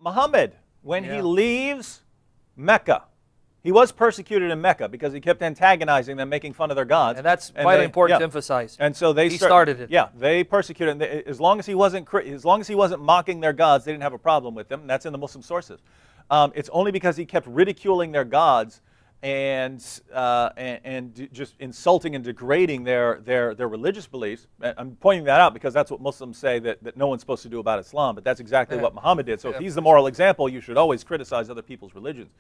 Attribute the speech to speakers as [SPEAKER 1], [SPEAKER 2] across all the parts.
[SPEAKER 1] Muhammad, when he leaves Mecca, he was persecuted in Mecca because he kept antagonizing them, making fun of their gods.
[SPEAKER 2] And that's vitally important to emphasize.
[SPEAKER 1] And so he
[SPEAKER 2] started it.
[SPEAKER 1] Yeah, they persecuted him. As long as he wasn't mocking their gods, they didn't have a problem with them. And that's in the Muslim sources. It's only because he kept ridiculing their gods and just insulting and degrading their religious beliefs. I'm pointing that out because that's what Muslims say that no one's supposed to do about Islam. But that's exactly what Muhammad did. So if he's the moral example, you should always criticize other people's religions.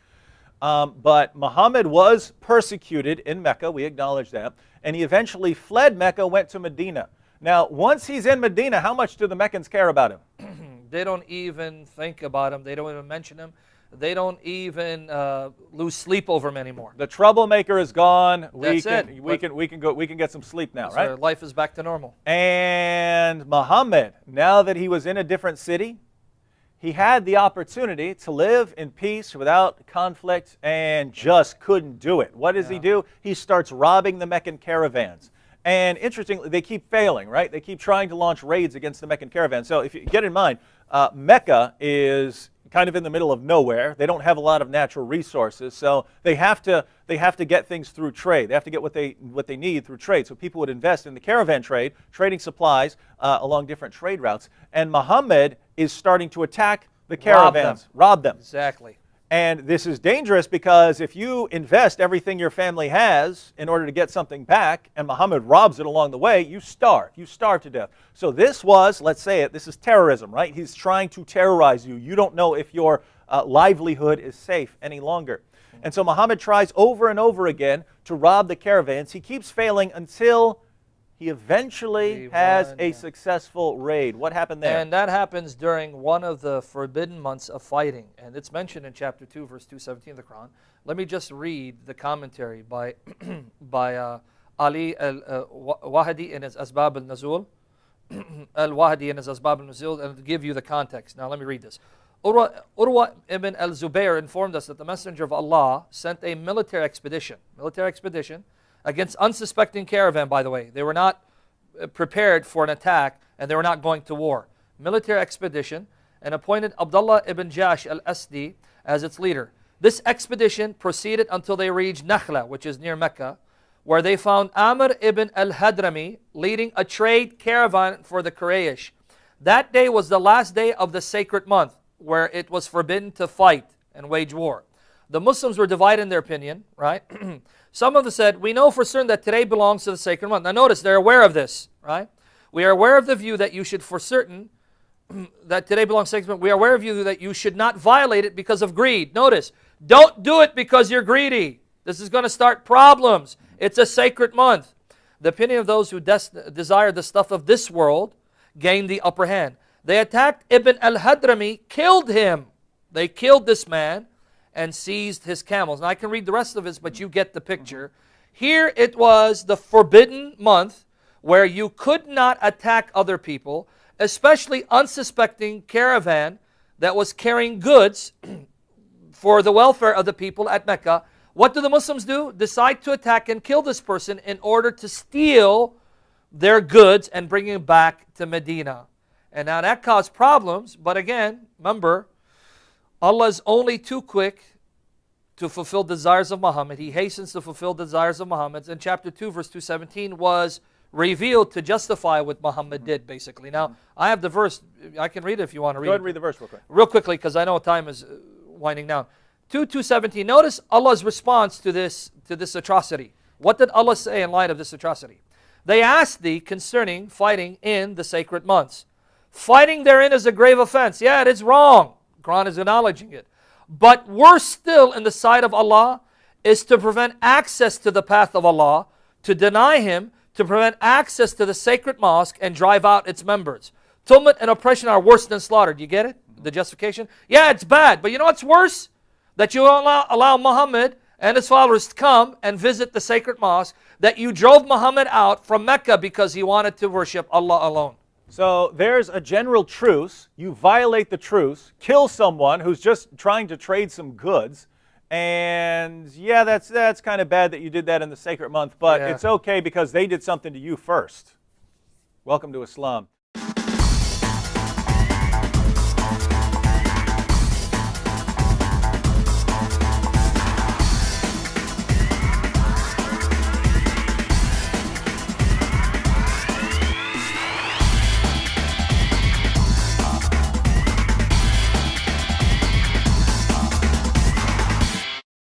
[SPEAKER 1] But Muhammad was persecuted in Mecca, we acknowledge that, and he eventually fled Mecca, went to Medina. Now, once he's in Medina, how much do the Meccans care about him?
[SPEAKER 2] They don't even think about him. They don't even mention him. They don't even lose sleep over him anymore. The
[SPEAKER 1] troublemaker is gone.
[SPEAKER 2] We
[SPEAKER 1] can get some sleep now, right?
[SPEAKER 2] Their life is back to normal.
[SPEAKER 1] And Muhammad, now that he was in a different city, he had the opportunity to live in peace without conflict and just couldn't do it. What does he do? He starts robbing the Meccan caravans. And interestingly, they keep failing, right? They keep trying to launch raids against the Meccan caravans. So if you get in mind, Mecca is kind of in the middle of nowhere. They don't have a lot of natural resources, so they have to get things through trade. They have to get what they need through trade. So people would invest in the caravan trade, trading supplies along different trade routes. And Muhammad is starting to attack the caravans, rob them.
[SPEAKER 2] Exactly.
[SPEAKER 1] And this is dangerous because if you invest everything your family has in order to get something back, and Muhammad robs it along the way, you starve. You starve to death. So this was, let's say it, this is terrorism, right? He's trying to terrorize you. You don't know if your livelihood is safe any longer. And so Muhammad tries over and over again to rob the caravans. He keeps failing until he eventually has a successful raid. What happened there?
[SPEAKER 2] And that happens during one of the forbidden months of fighting. And it's mentioned in chapter 2, verse 217 of the Qur'an. Let me just read the commentary by Ali al-Wahdi in his Asbab al-Nuzul. Al-Wahdi in his Asbab al-Nuzul, and give you the context. Now let me read this. Urwa ibn al-Zubayr informed us that the Messenger of Allah sent a military expedition against unsuspecting caravan, by the way. They were not prepared for an attack, and they were not going to war. Military expedition, and appointed Abdullah ibn Jash al-Asdi as its leader. This expedition proceeded until they reached Nakhla, which is near Mecca, where they found Amr ibn al-Hadrami leading a trade caravan for the Quraysh. That day was the last day of the sacred month, where it was forbidden to fight and wage war. The Muslims were divided in their opinion, right? Some of them said, we know for certain that today belongs to the sacred month. Now notice, they're aware of this, right? We are aware of the view that you should for certain, that today belongs to the sacred month. We are aware of you that you should not violate it because of greed. Notice, don't do it because you're greedy. This is going to start problems. It's a sacred month. The opinion of those who desire the stuff of this world gained the upper hand. They attacked Ibn al-Hadrami, killed him. They killed this man and seized his camels. Now I can read the rest of this, but you get the picture. Here it was the forbidden month where you could not attack other people, especially unsuspecting caravan that was carrying goods for the welfare of the people at Mecca. What do the Muslims do? Decide to attack and kill this person in order to steal their goods and bring them back to Medina. And now that caused problems, but again, remember, Allah is only too quick to fulfill the desires of Muhammad. He hastens to fulfill the desires of Muhammad. And chapter 2, verse 217 was revealed to justify what Muhammad did, basically. Now, I have the verse. I can read it if you want to read it.
[SPEAKER 1] Go ahead and read the verse real quick.
[SPEAKER 2] Real quickly, because I know time is winding down. 2:217. Notice Allah's response to this atrocity. What did Allah say in light of this atrocity? They asked thee concerning fighting in the sacred months. Fighting therein is a grave offense. Yeah, it is wrong. Quran is acknowledging it. But worse still in the sight of Allah is to prevent access to the path of Allah, to deny Him, to prevent access to the sacred mosque and drive out its members. Tumult and oppression are worse than slaughter. Do you get it? The justification? Yeah, it's bad. But you know what's worse? That you allow Muhammad and his followers to come and visit the sacred mosque, that you drove Muhammad out from Mecca because he wanted to worship Allah alone.
[SPEAKER 1] So there's a general truce. You violate the truce, kill someone who's just trying to trade some goods, and yeah, that's kind of bad that you did that in the sacred month, but it's okay because they did something to you first. Welcome to Islam.